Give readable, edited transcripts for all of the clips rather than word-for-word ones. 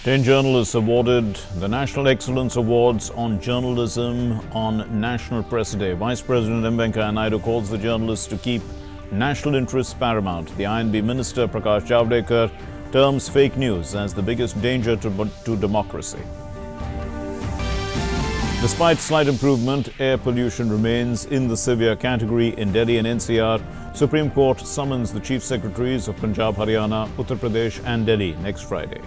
10 journalists awarded the National Excellence Awards on Journalism on National Press Day. Vice President M. Venkaiah Naidu calls the journalists to keep national interests paramount. The INB Minister Prakash Javadekar terms fake news as the biggest danger to democracy. Despite slight improvement, air pollution remains in the severe category in Delhi and NCR. Supreme Court summons the Chief Secretaries of Punjab, Haryana, Uttar Pradesh and Delhi next Friday.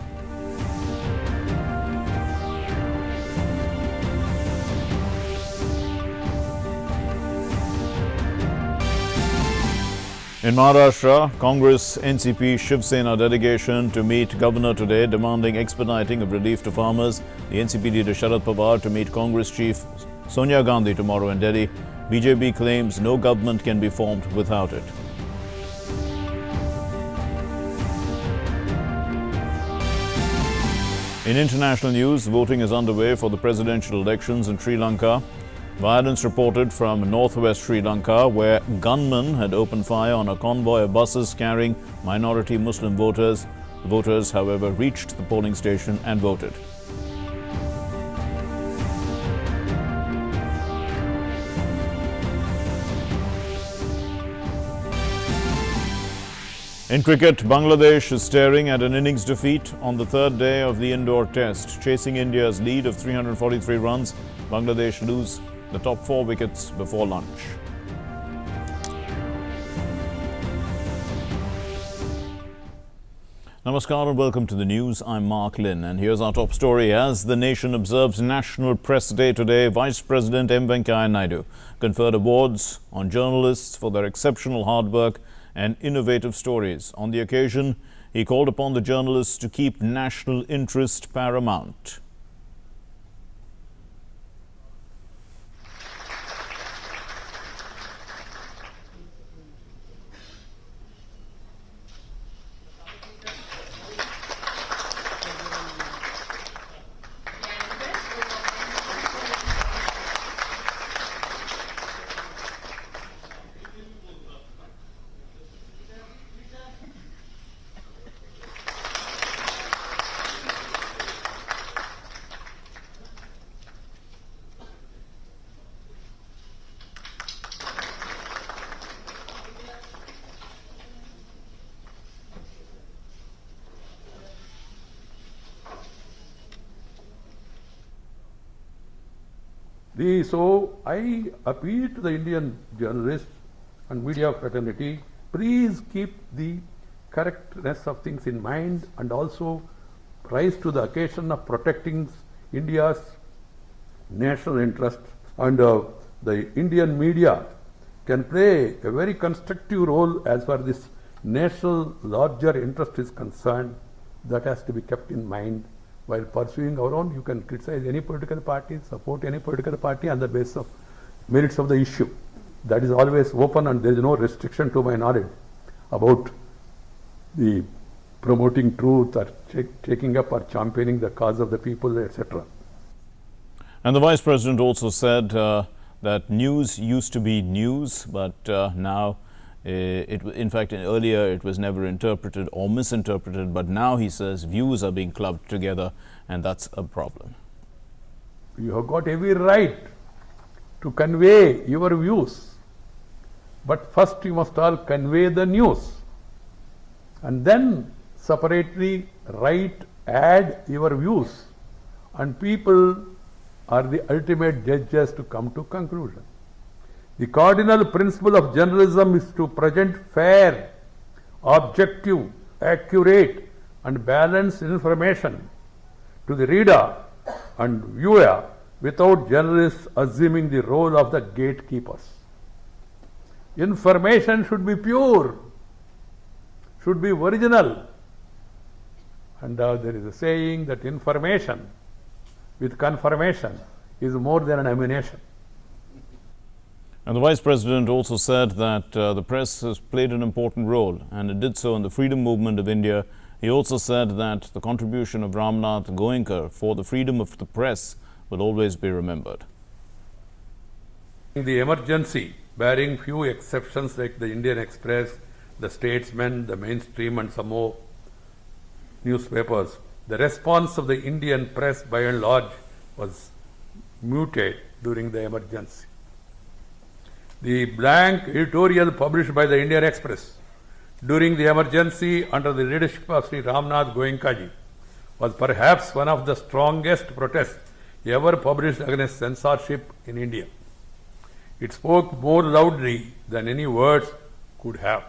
In Maharashtra, Congress NCP Shiv Sena delegation to meet Governor today, demanding expediting of relief to farmers. The NCP leader Sharad Pawar to meet Congress Chief Sonia Gandhi tomorrow in Delhi. BJP claims no government can be formed without it. In international news, voting is underway for the presidential elections in Sri Lanka. Violence reported from northwest Sri Lanka, where gunmen had opened fire on a convoy of buses carrying minority Muslim voters. The voters, however, reached the polling station and voted. In cricket, Bangladesh is staring at an innings defeat on the third day of the indoor test. Chasing India's lead of 343 runs, Bangladesh lose the top 4 wickets before lunch. Namaskar and welcome to the news. I'm Mark Lynn and here's our top story. As the nation observes National Press Day today, Vice President M. Venkaiah Naidu conferred awards on journalists for their exceptional hard work and innovative stories. On the occasion, he called upon the journalists to keep national interest paramount. So I appeal to the Indian journalists and media fraternity, please keep the correctness of things in mind and also rise to the occasion of protecting India's national interest. And the Indian media can play a very constructive role as far as this national larger interest is concerned. That has to be kept in mind. While pursuing our own, you can criticize any political party, support any political party on the basis of merits of the issue. That is always open and there is no restriction to my knowledge about the promoting truth or taking up or championing the cause of the people, etc. And the Vice President also said that news used to be news, but now in fact, earlier it was never interpreted or misinterpreted, but now he says views are being clubbed together and that's a problem. You have got every right to convey your views, but first you must all convey the news and then separately write, add your views, and people are the ultimate judges to come to conclusion. The cardinal principle of journalism is to present fair, objective, accurate and balanced information to the reader and viewer without journalists assuming the role of the gatekeepers. Information should be pure, should be original. And there is a saying that information with confirmation is more than an ammunition. And the Vice President also said that the press has played an important role, and it did so in the freedom movement of India. He also said that the contribution of Ramnath Goenka for the freedom of the press will always be remembered. The emergency, barring few exceptions like the Indian Express, the Statesman, the Mainstream and some more newspapers, The response of the Indian press, by and large, was muted during the emergency. The blank editorial published by the Indian Express during the emergency under the leadership of Sri Ramnath Goenkaji was perhaps one of the strongest protests ever published against censorship in India. It spoke more loudly than any words could have.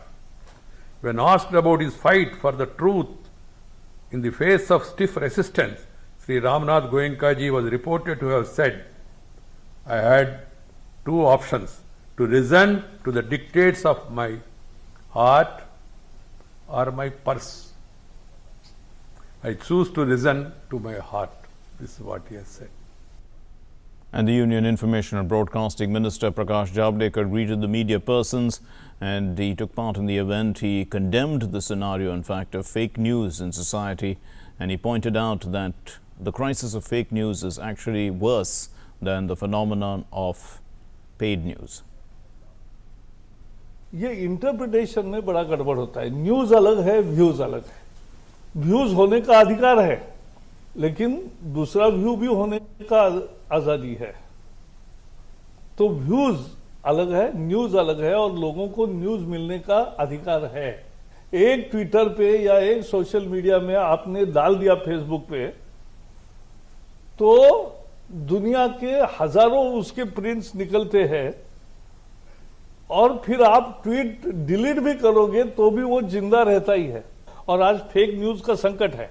When asked about his fight for the truth in the face of stiff resistance, Sri Ramnath Goenkaji was reported to have said, "I had two options, to listen to the dictates of my heart or my purse. I choose to listen to my heart." This is what he has said. And the Union Information and Broadcasting Minister Prakash Javadekar greeted the media persons and he took part in the event. He condemned the scenario, in fact, of fake news in society, and he pointed out that the crisis of fake news is actually worse than the phenomenon of paid news. ये interpretation में बड़ा गड़बड़ होता है. News अलग है, views अलग है. व्यूज होने का अधिकार है, लेकिन दूसरा व्यू भी होने का आजादी है. तो व्यूज अलग है, न्यूज अलग है, और लोगों को न्यूज मिलने का अधिकार है. एक ट्विटर पे या एक सोशल मीडिया में आपने डाल दिया फेसबुक पे, तो दुनिया के हजारों उसके प्रिंट्स निकलते हैं, और फिर आप ट्वीट डिलीट भी करोगे तो भी वो जिंदा रहता ही है. और आज फेक न्यूज का संकट है.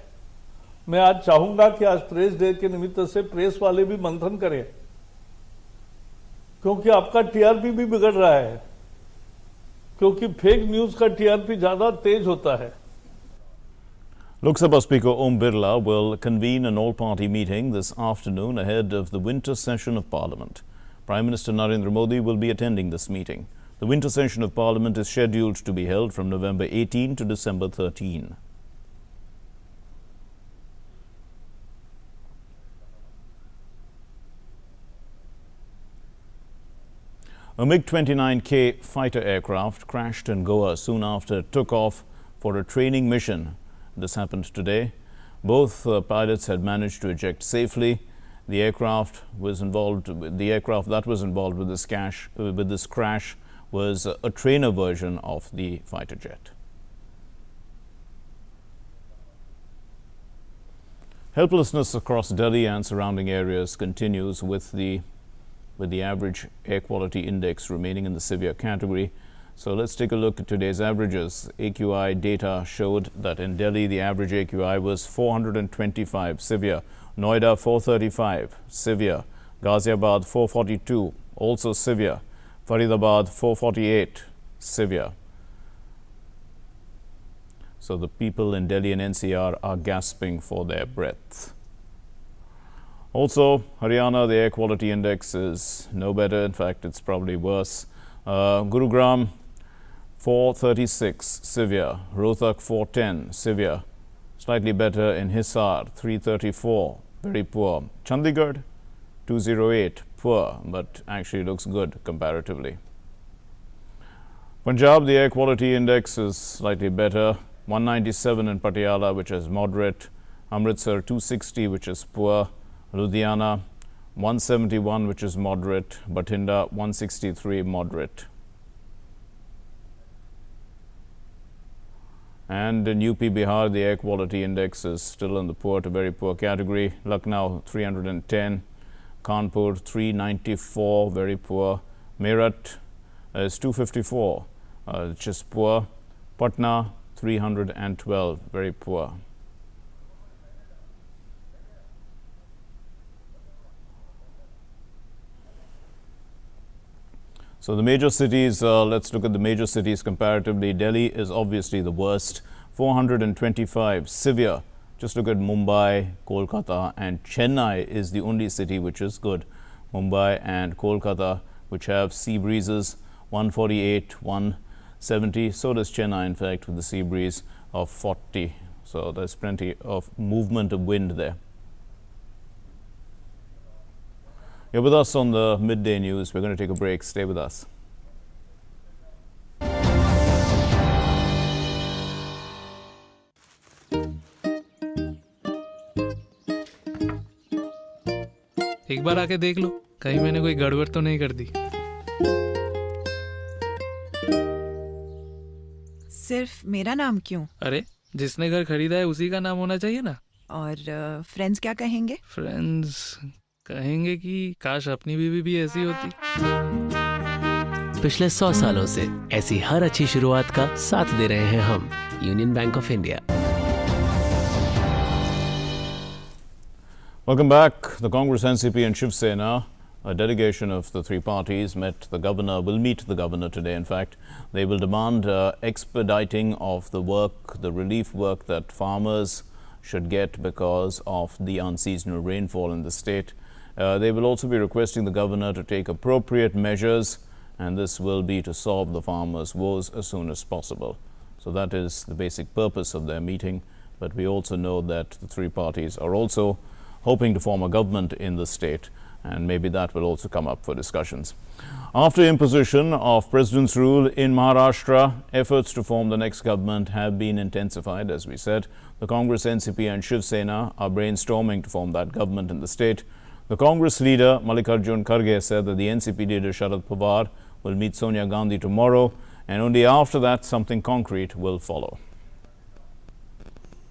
मैं आज चाहूंगा कि आज प्रेस डे के निमित्त से प्रेस वाले भी मंथन करें, क्योंकि आपका टीआरपी भी बिगड़ रहा है, क्योंकि फेक न्यूज का टीआरपी ज्यादा तेज होता है. Lok Sabha Speaker Om Birla will convene an all-party meeting this afternoon ahead of the winter session of Parliament. Prime Minister Narendra Modi will be attending this meeting. The winter session of Parliament is scheduled to be held from November 18 to December 13. A MiG-29K fighter aircraft crashed in Goa soon after it took off for a training mission. This happened today. Both pilots had managed to eject safely. The aircraft that was involved with this crash was a trainer version of the fighter jet. Helplessness across Delhi and surrounding areas continues with the average air quality index remaining in the severe category. So let's take a look at today's averages. AQI data showed that in Delhi the average AQI was 425, severe. Noida 435, severe. Ghaziabad 442, also severe. Faridabad 448, severe. So the people in Delhi and NCR are gasping for their breath. Also, Haryana, the air quality index is no better. In fact, it's probably worse. Gurugram 436, severe. Rohtak 410, severe. Slightly better in Hisar 334, very poor. Chandigarh 208, poor, but actually looks good comparatively. Punjab, the air quality index is slightly better. 197 in Patiala, which is moderate. Amritsar 260, which is poor. Ludhiana 171, which is moderate. Bathinda 163, moderate. And in UP Bihar, the air quality index is still in the poor to very poor category. Lucknow 310, Kanpur 394, very poor. Meerut is 254, which is poor. Patna 312, very poor. So the major cities, let's look at the major cities comparatively. Delhi is obviously the worst, 425, severe. Just look at Mumbai, Kolkata, and Chennai is the only city which is good. Mumbai and Kolkata, which have sea breezes, 148, 170. So does Chennai, in fact, with the sea breeze of 40. So there's plenty of movement of wind there. You're with us on the Midday News. We're going to take a break. Stay with us. एक बार आके देख लो, कहीं मैंने कोई गड़बड़ तो नहीं कर दी। सिर्फ मेरा नाम क्यों? अरे जिसने घर खरीदा है उसी का नाम होना चाहिए ना। और फ्रेंड्स क्या कहेंगे? फ्रेंड्स कहेंगे कि काश अपनी बीवी भी ऐसी होती। पिछले 100 सालों से ऐसी हर अच्छी शुरुआत का साथ दे रहे हैं हम, union bank of India. Welcome back. The Congress, NCP and Shiv Sena, a delegation of the three parties, will meet the governor today. In fact, they will demand expediting of the work, the relief work that farmers should get because of the unseasonal rainfall in the state. They will also be requesting the governor to take appropriate measures, and this will be to solve the farmers' woes as soon as possible. So that is the basic purpose of their meeting. But we also know that the three parties are also hoping to form a government in the state, and maybe that will also come up for discussions. After imposition of President's rule in Maharashtra, efforts to form the next government have been intensified, as we said. The Congress, NCP and Shiv Sena are brainstorming to form that government in the state. The Congress leader, Mallikarjun Kharge, said that the NCP leader, Sharad Pawar, will meet Sonia Gandhi tomorrow, and only after that something concrete will follow.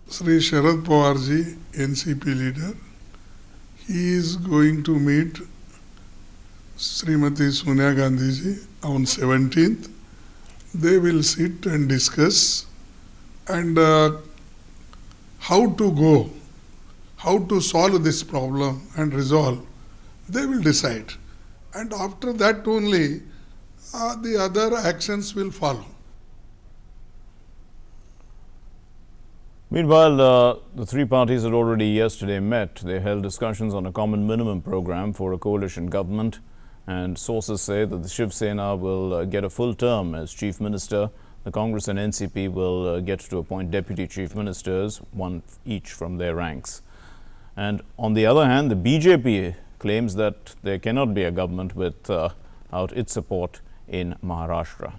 Sri Sharad Pawar ji, NCP leader, he is going to meet Srimati Sonia Gandhi ji on 17th. They will sit and discuss and how to go, how to solve this problem and resolve. They will decide. And after that only the other actions will follow. Meanwhile, the three parties had already yesterday met. They held discussions on a common minimum program for a coalition government, and sources say that the Shiv Sena will get a full term as chief minister. The Congress and NCP will get to appoint deputy chief ministers, one each from their ranks. And on the other hand, the BJP claims that there cannot be a government without its support in Maharashtra.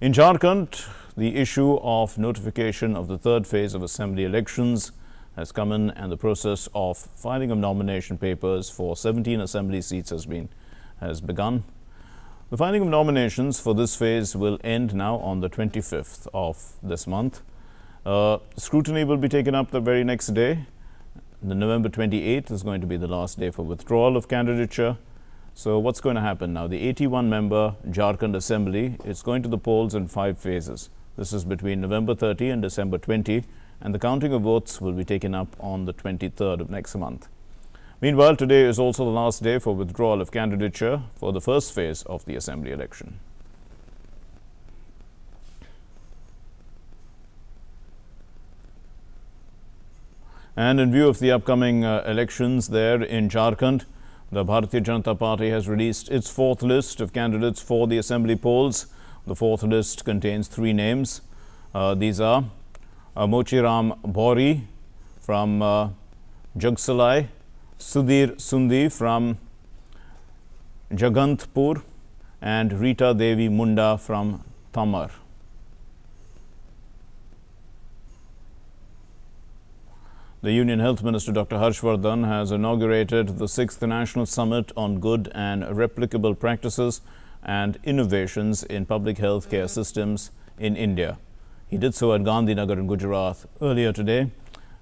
In Jharkhand, the issue of notification of the third phase of assembly elections has come in, and the process of filing of nomination papers for 17 assembly seats has begun. The filing of nominations for this phase will end now on the 25th of this month. Scrutiny will be taken up the very next day. The November 28th is going to be the last day for withdrawal of candidature. So what's going to happen now? The 81-member Jharkhand Assembly is going to the polls in 5 phases. This is between November 30 and December 20, and the counting of votes will be taken up on the 23rd of next month. Meanwhile, today is also the last day for withdrawal of candidature for the first phase of the assembly election. And in view of the upcoming elections there in Jharkhand, the Bharatiya Janata Party has released its fourth list of candidates for the assembly polls. The fourth list contains 3 names. These are Mochiram Bhori from Jagsalai, Sudhir Sundi from Jagantpur, and Rita Devi Munda from Tamar. The Union Health Minister Dr. Harshvardhan has inaugurated the 6th National Summit on Good and Replicable Practices and Innovations in Public Health Care Systems in India. He did so at Gandhinagar in Gujarat earlier today.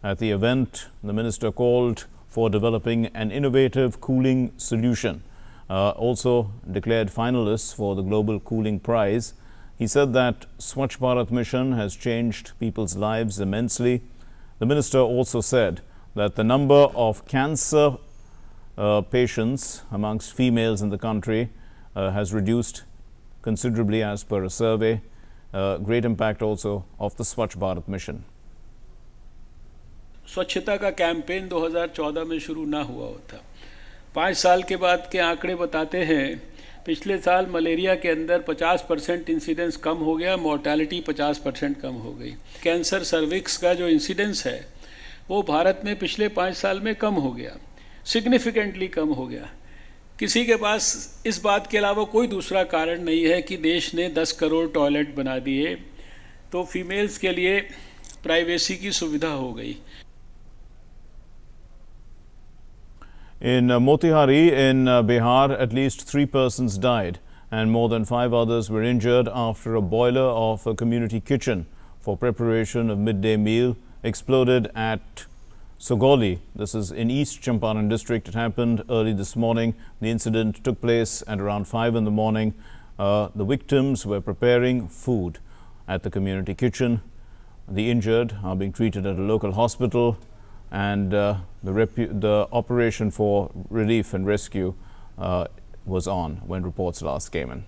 At the event, the minister called for developing an innovative cooling solution. Also declared finalists for the Global Cooling Prize. He said that Swachh Bharat mission has changed people's lives immensely. The minister also said that the number of cancer patients amongst females in the country has reduced considerably as per a survey. Great impact also of the Swachh Bharat mission. स्वच्छता का campaign 2014 में शुरू ना हुआ होता। 5 साल के बाद के आंकड़े बताते हैं, पिछले साल मलेरिया के अंदर 50% इंसिडेंस कम हो गया, मोर्टेलिटी 50% कम हो गई। कैंसर सर्विक्स का जो इंसिडेंस है वो भारत में पिछले 5 साल में कम हो गया, सिग्निफिकेंटली कम हो गया। किसी के पास इस बात के अलावा कोई दूसरा कारण नहीं है कि देश ने 10 करोड़ टॉयलेट बना दिए तो फीमेल्स के लिए प्राइवेसी की सुविधा हो गई। In Motihari in Bihar, at least 3 persons died and more than 5 others were injured after a boiler of a community kitchen for preparation of midday meal exploded at Sogoli. This is in East Champaran district. It happened early this morning. The incident took place at around 5 in the morning. The victims were preparing food at the community kitchen. The injured are being treated at a local hospital, and the operation for relief and rescue was on when reports last came in.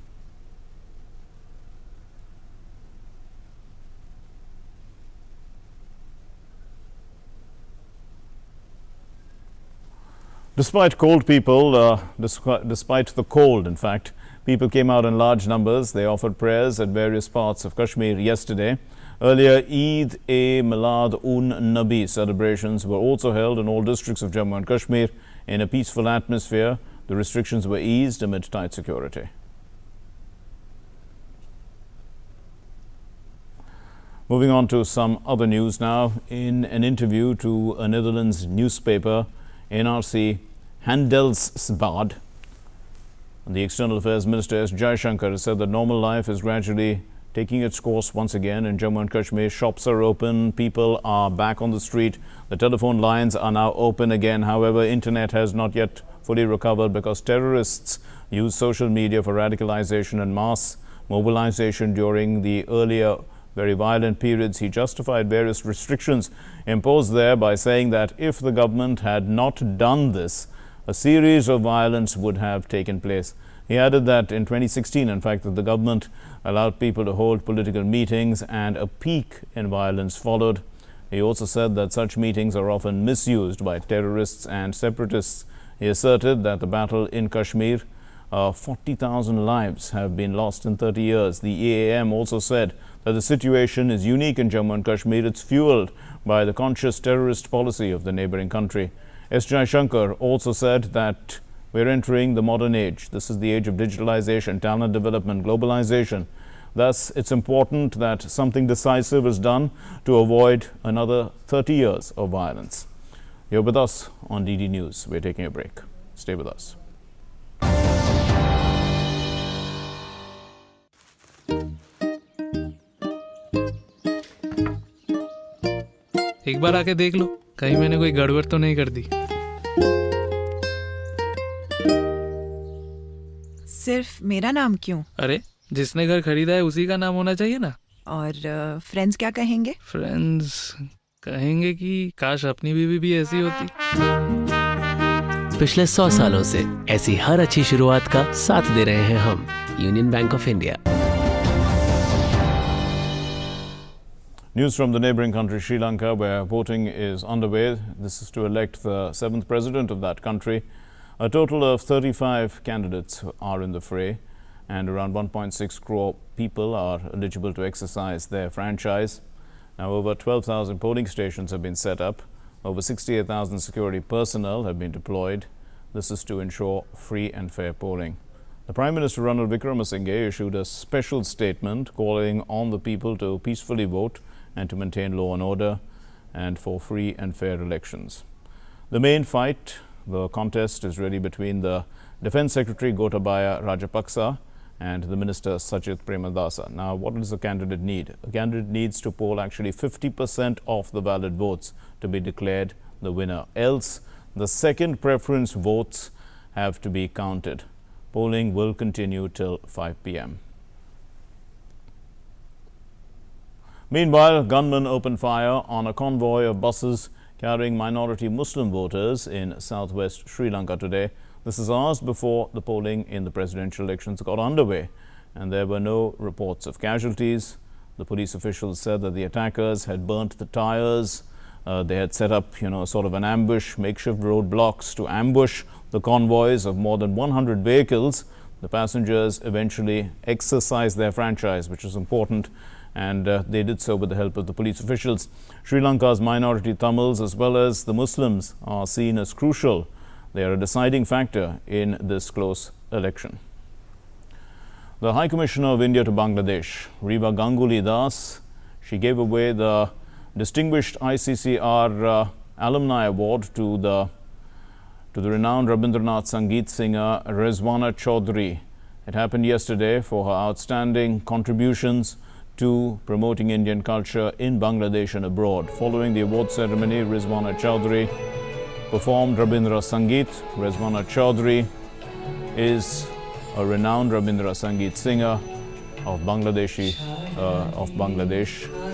Despite the cold, in fact, people came out in large numbers. They offered prayers at various parts of Kashmir yesterday. Earlier, Eid-e-Milad-un-Nabi celebrations were also held in all districts of Jammu and Kashmir in a peaceful atmosphere. The restrictions were eased amid tight security. Moving on to some other news now. In an interview to a Netherlands newspaper, NRC Handelsblad, the External Affairs Minister S. Jaishankar has said that normal life is gradually taking its course once again in Jammu and Kashmir. Shops are open, people are back on the street, the telephone lines are now open again. However, internet has not yet fully recovered because terrorists use social media for radicalization and mass mobilization during the earlier very violent periods. He justified various restrictions imposed there by saying that if the government had not done this, a series of violence would have taken place. He added that in 2016, in fact, that the government allowed people to hold political meetings and a peak in violence followed. He also said that such meetings are often misused by terrorists and separatists. He asserted that the battle in Kashmir, 40,000 lives have been lost in 30 years. The EAM also said that the situation is unique in Jammu and Kashmir. It's fueled by the conscious terrorist policy of the neighboring country. S. Jaishankar also said that we're entering the modern age. This is the age of digitalization, talent development, globalization. Thus, it's important that something decisive is done to avoid another 30 years of violence. You're with us on DD News. We're taking a break. Stay with us. एक बार आके देख लो, कहीं मैंने कोई गड़बड़ तो नहीं कर दी। सिर्फ मेरा नाम क्यों? अरे, जिसने घर खरीदा है उसी का नाम होना चाहिए ना। और फ्रेंड्स क्या कहेंगे? फ्रेंड्स कहेंगे कि काश अपनी बीवी भी ऐसी होती। पिछले 100 सालों से ऐसी हर अच्छी शुरुआत का साथ दे रहे हैं हम, union bank of India. News from the neighboring country Sri Lanka, where voting is underway. This is to elect the 7th president of that country. A total of 35 candidates are in the fray, and around 1.6 crore people are eligible to exercise their franchise. Now, over 12,000 polling stations have been set up. Over 68,000 security personnel have been deployed. This is to ensure free and fair polling. The Prime Minister Ranil Wickremesinghe issued a special statement calling on the people to peacefully vote and to maintain law and order and for free and fair elections. The main fight, the contest, is really between the Defence Secretary Gotabaya Rajapaksa and the Minister Sajith Premadasa. Now, what does a candidate need? A candidate needs to poll actually 50% of the valid votes to be declared the winner. Else, the second preference votes have to be counted. Polling will continue till 5 p.m. Meanwhile, gunmen opened fire on a convoy of buses carrying minority Muslim voters in southwest Sri Lanka today. This is hours before the polling in the presidential elections got underway, and there were no reports of casualties. The police officials said that the attackers had burnt the tires. They had set up, sort of an ambush, makeshift roadblocks to ambush the convoys of more than 100 vehicles. The passengers eventually exercised their franchise, which is important, and they did so with the help of the police officials. Sri Lanka's minority Tamils as well as the Muslims are seen as crucial. They are a deciding factor in this close election. The High Commissioner of India to Bangladesh, Riva Ganguly Das, she gave away the Distinguished ICCR Alumni Award to the to the renowned Rabindranath Sangeet singer Rizwana Chaudhry. It happened yesterday for her outstanding contributions to promoting Indian culture in Bangladesh and abroad. Following the award ceremony, Rizwana Chaudhry performed Rabindra Sangeet. Rizwana Chaudhry is a renowned Rabindra Sangeet singer of Bangladesh.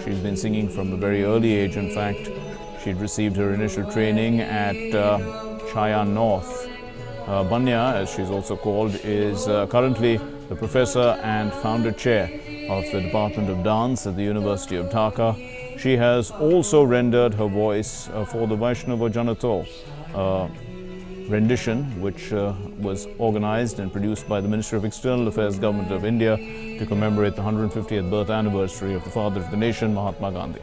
She's been singing from a very early age. In fact, she'd received her initial training at Chaya North. Banya, as she's also called, is currently the professor and founder chair of the Department of Dance at the University of Dhaka. She has also rendered her voice for the Vaishnava Janato rendition, which was organized and produced by the Ministry of External Affairs, Government of India, to commemorate the 150th birth anniversary of the father of the nation, Mahatma Gandhi.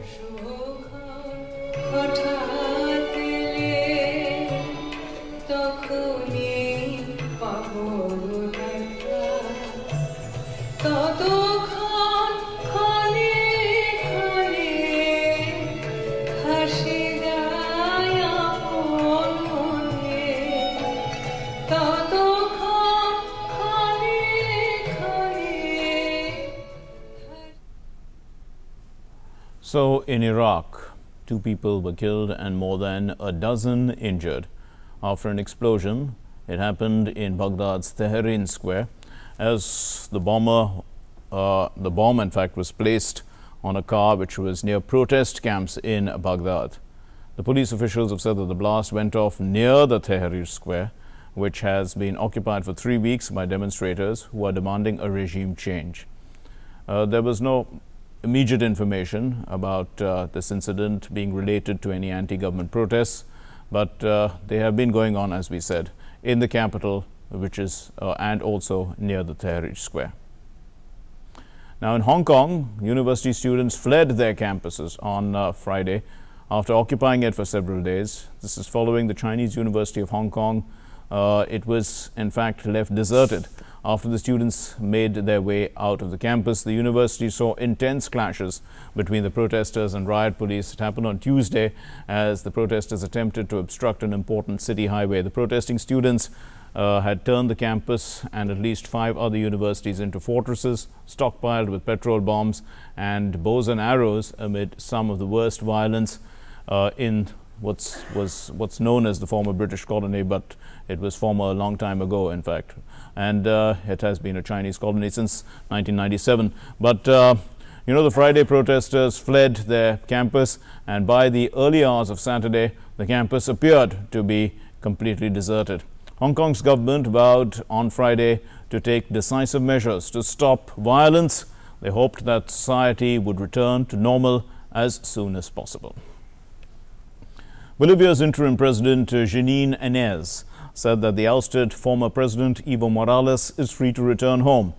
So in Iraq, 2 people were killed and more than a dozen injured after an explosion. It happened in Baghdad's Tahrir Square as the bomb in fact was placed on a car which was near protest camps in Baghdad. The police officials have said that the blast went off near the Tahrir Square, which has been occupied for 3 weeks by demonstrators who are demanding a regime change. There was no immediate information about this incident being related to any anti-government protests, but they have been going on, as we said, in the capital, which is and also near the Tahrir Square. Now in Hong Kong, university students fled their campuses on Friday after occupying it for several days. This is following the Chinese University of Hong Kong. It was in fact left deserted after the students made their way out of the campus. The university saw intense clashes between the protesters and riot police. It happened on Tuesday as the protesters attempted to obstruct an important city highway. The protesting students had turned the campus and at least 5 other universities into fortresses, stockpiled with petrol bombs and bows and arrows amid some of the worst violence in what's known as the former British colony, but it was former a long time ago, in fact, and it has been a Chinese colony since 1997. But the Friday protesters fled their campus, and by the early hours of Saturday, the campus appeared to be completely deserted. Hong Kong's government vowed on Friday to take decisive measures to stop violence. They hoped that society would return to normal as soon as possible. Bolivia's interim president, Jeanine Áñez, said that the ousted former president, Evo Morales, is free to return home.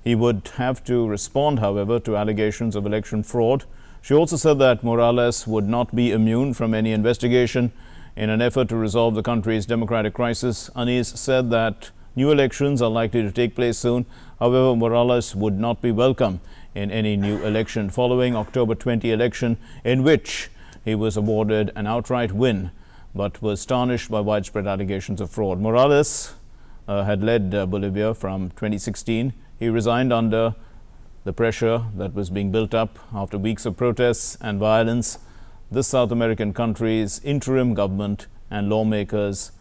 He would have to respond, however, to allegations of election fraud. She also said that Morales would not be immune from any investigation. In an effort to resolve the country's democratic crisis, Áñez said that new elections are likely to take place soon. However, Morales would not be welcome in any new election following October 20 election, in which he was awarded an outright win, but was tarnished by widespread allegations of fraud. Morales had led Bolivia from 2016. He resigned under the pressure that was being built up after weeks of protests and violence. This South American country's interim government and lawmakers,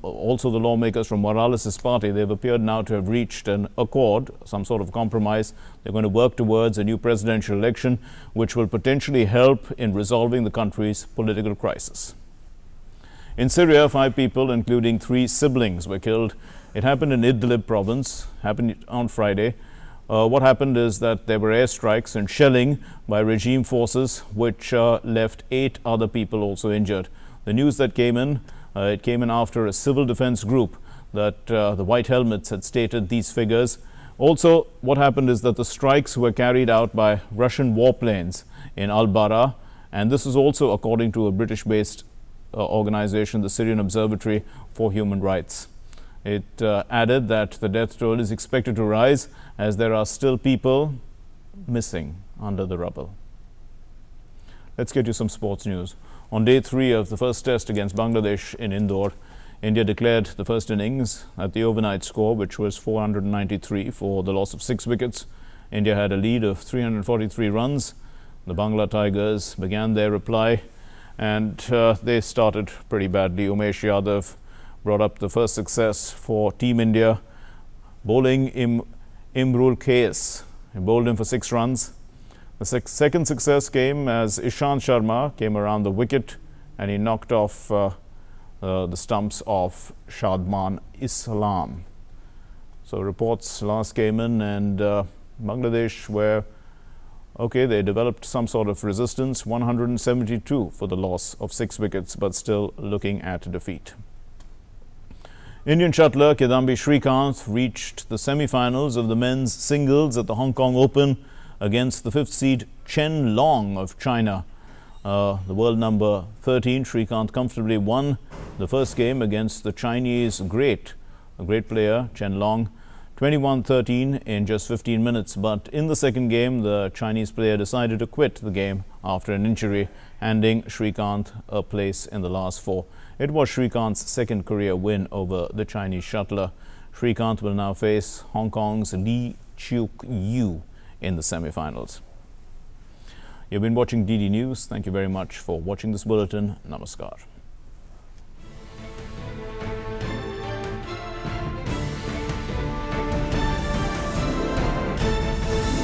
also the lawmakers from Morales' party, they've appeared now to have reached an accord, some sort of compromise. They're going to work towards a new presidential election, which will potentially help in resolving the country's political crisis. In Syria, 5 people, including 3 siblings, were killed. It happened in Idlib province, happened on Friday. What happened is that there were airstrikes and shelling by regime forces, which left 8 other people also injured. The news that came in, it came in after a civil defense group that the White Helmets had stated these figures. Also, what happened is that the strikes were carried out by Russian warplanes in Al-Bara, and this is also according to a British-based organization, the Syrian Observatory for Human Rights. It added that the death toll is expected to rise as there are still people missing under the rubble. Let's get you some sports news. On day 3 of the first test against Bangladesh in Indore, India declared the first innings at the overnight score, which was 493 for the loss of 6 wickets. India had a lead of 343 runs. The Bangla Tigers began their reply, and they started pretty badly. Umesh Yadav brought up the first success for Team India, bowling Imrul Kais. He bowled him for 6 runs. The second success came as Ishant Sharma came around the wicket, and he knocked off the stumps of Shadman Islam. So reports last came in, and Bangladesh were okay. They developed some sort of resistance, 172 for the loss of 6 wickets, but still looking at defeat. Indian shuttler Kidambi Srikanth reached the semi-finals of the men's singles at the Hong Kong Open against the 5th seed Chen Long of China. The world number 13, Srikanth comfortably won the first game against the Chinese great player Chen Long, 21-13 in just 15 minutes. But in the second game, the Chinese player decided to quit the game after an injury, handing Srikanth a place in the last 4. It was Srikanth's second career win over the Chinese shuttler. Srikanth will now face Hong Kong's Lee Cheuk Yu in the semi-finals. You've been watching DD News. Thank you very much for watching this bulletin. Namaskar.